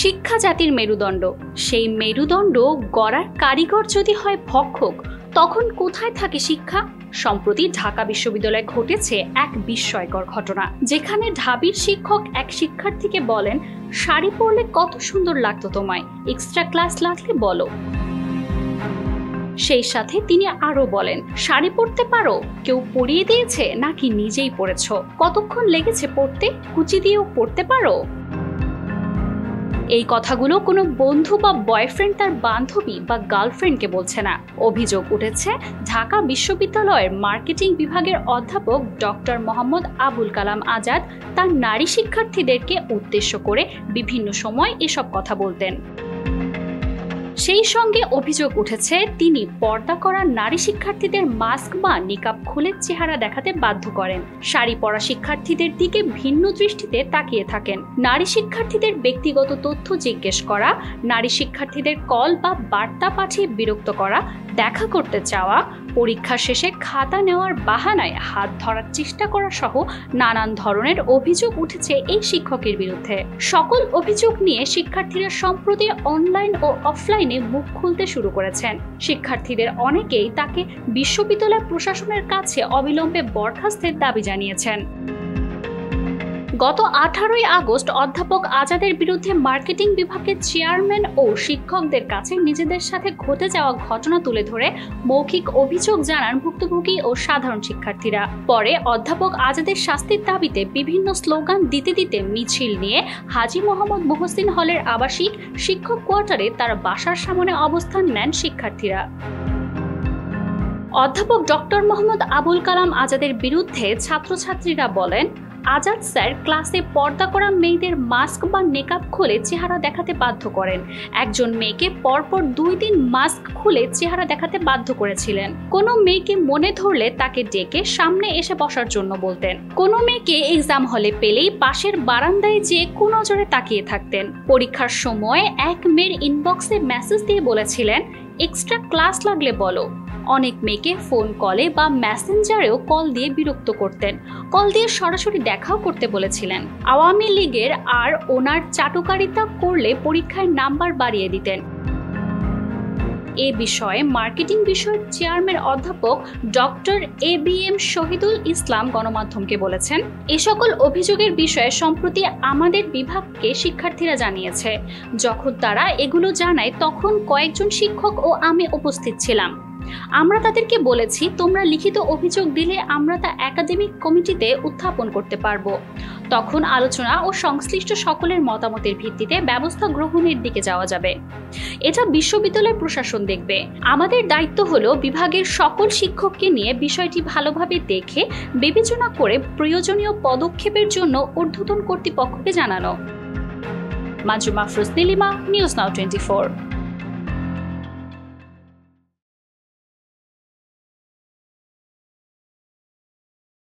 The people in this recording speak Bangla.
শিক্ষা জাতির মেরুদণ্ড। সেই মেরুদণ্ড গড়ার কারিগর যদি হয় ভক্ষক, তখন কোথায় থাকে শিক্ষা? সম্প্রতি ঢাকা বিশ্ববিদ্যালয়ে ঘটেছে এক বিস্ময়কর ঘটনা, যেখানে ঢাবির শিক্ষক এক শিক্ষার্থীকে বলেন, শাড়ি পরলে কত সুন্দর লাগতো তোমায়, এক্সট্রা ক্লাস লাগলে বলো। সেই সাথে তিনি আরো বলেন, শাড়ি পরতে পারো? কেউ পরিয়ে দিয়েছে নাকি নিজেই পরেছো? কতক্ষণ লেগেছে পড়তে? কুচি দিয়েও পড়তে পারো? এই কথাগুলো কোনো বন্ধু বা বয়ফ্রেন্ড তার বান্ধবী বা গার্লফ্রেন্ডকে বলছে না। অভিযোগ উঠেছে ঢাকা বিশ্ববিদ্যালয়ের মার্কেটিং বিভাগের অধ্যাপক ডক্টর মোহাম্মদ আবুল কালাম আজাদ তার নারী শিক্ষার্থীদেরকে উদ্দেশ্য করে বিভিন্ন সময় এসব কথা বলতেন। সেই সঙ্গে অভিযোগ উঠেছে তিনি পর্দা করা নারী শিক্ষার্থীদের মাস্ক বা নিকাব খুলে চেহারা দেখাতে বাধ্য করেন, শাড়ি পরা শিক্ষার্থীদের দিকে ভিন্ন দৃষ্টিতে তাকিয়ে থাকেন, নারী শিক্ষার্থীদের ব্যক্তিগত তথ্য জিজ্ঞেস করা, নারী শিক্ষার্থীদের কল বা বার্তা পাঠিয়ে বিরক্ত করা, দেখা করতে চাওয়া, পরীক্ষা শেষে খাতা নেওয়ার বাহানায় হাত ধরার চেষ্টা করা সহ নানান ধরনের অভিযোগ উঠেছে এই শিক্ষকের বিরুদ্ধে। সকল অভিযোগ নিয়ে শিক্ষার্থীরা সম্প্রতি অনলাইন ও অফলাইনে মুখ খুলতে শুরু করেছেন। শিক্ষার্থীদের অনেকেই তাকে বিশ্ববিদ্যালয় প্রশাসনের কাছে অবিলম্বে বরখাস্তের দাবি জানিয়েছেন। গত 18 আগস্ট অধ্যাপক আজাদের বিরুদ্ধে মার্কেটিং বিভাগের চেয়ারম্যান ও শিক্ষকদের কাছে নিজেদের সাথে ঘটে যাওয়া ঘটনা তুলে ধরে মৌখিক অভিযোগ জানান ভুক্তভোগী ও সাধারণ শিক্ষার্থীরা। পরে অধ্যাপক আজাদের শাস্তির দাবিতে বিভিন্ন স্লোগান দিতে দিতে মিছিল নিয়ে হাজী মোহাম্মদ মুহসিন হলের আবাসিক শিক্ষক কোয়ার্টারে তার বাসার সামনে অবস্থান নেন শিক্ষার্থীরা। অধ্যাপক ডক্টর মোহাম্মদ আবুল কালাম আজাদের বিরুদ্ধে ছাত্রছাত্রীরা বলেন, আজাদ স্যার ক্লাসে পর্দা করা মেয়েদের মাস্ক বা নেকাব খুলে চেহারা দেখাতে বাধ্য করেন। একজন মেয়েকে পরপর 2 দিন মাস্ক খুলে চেহারা দেখাতে বাধ্য করেছিলেন। কোনো মেয়েকে মনে ধরলে তাকে ডেকে সামনে এসে বসার জন্য বলতেন। কোনো মেয়েকে এক্সাম হলে পেলেই পাশের বারান্দায় যেয়ে কুনজরে তাকিয়ে থাকতেন। পরীক্ষার সময় এক মেয়ের ইনবক্সে মেসেজ দিয়ে বলেছিলেন, এক্সট্রা ক্লাস লাগলে বলো। অনেক মেয়েকে ফোন কলে বা মেসেঞ্জারেও কল দিয়ে বিরক্ত করতেন। কল দিয়ে সরাসরি দেখাও করতে বলেছিলেন। আওয়ামী লীগের আর ওনার চাটুকারিতা করলে পরীক্ষায় নাম্বার বাড়িয়ে দিতেন। এ বিষয়ে মার্কেটিং বিষয়ক চেয়ারম্যান অধ্যাপক ডক্টর ABM শহীদুল ইসলাম গণমাধ্যমকে বলেছেন, এ সকল অভিযোগের বিষয়ে সম্প্রতি আমাদের বিভাগকে শিক্ষার্থীরা জানিয়েছে। যখন তারা এগুলো জানায় তখন কয়েকজন শিক্ষক ও আমি উপস্থিত ছিলাম। আমরা তাদেরকে বলেছি, তোমরা লিখিত অভিযোগ দিলে আমরা তা একাডেমিক কমিটিতে উত্থাপন করতে পারবো। তখন আলোচনা ও সংশ্লিষ্ট সকলের মতামতের ভিত্তিতে ব্যবস্থা গ্রহণের দিকে যাওয়া যাবে। এটা বিশ্ববিদ্যালয় প্রশাসন দেখবে। আমাদের দায়িত্ব হলো বিভাগের সকল শিক্ষককে নিয়ে বিষয়টি ভালোভাবে দেখে বিবেচনা করে প্রয়োজনীয় পদক্ষেপের জন্য ঊর্ধ্বতন কর্তৃপক্ষকে জানানো। মাজুমা আফরোজ নীলিমা, নিউজ নাও 24।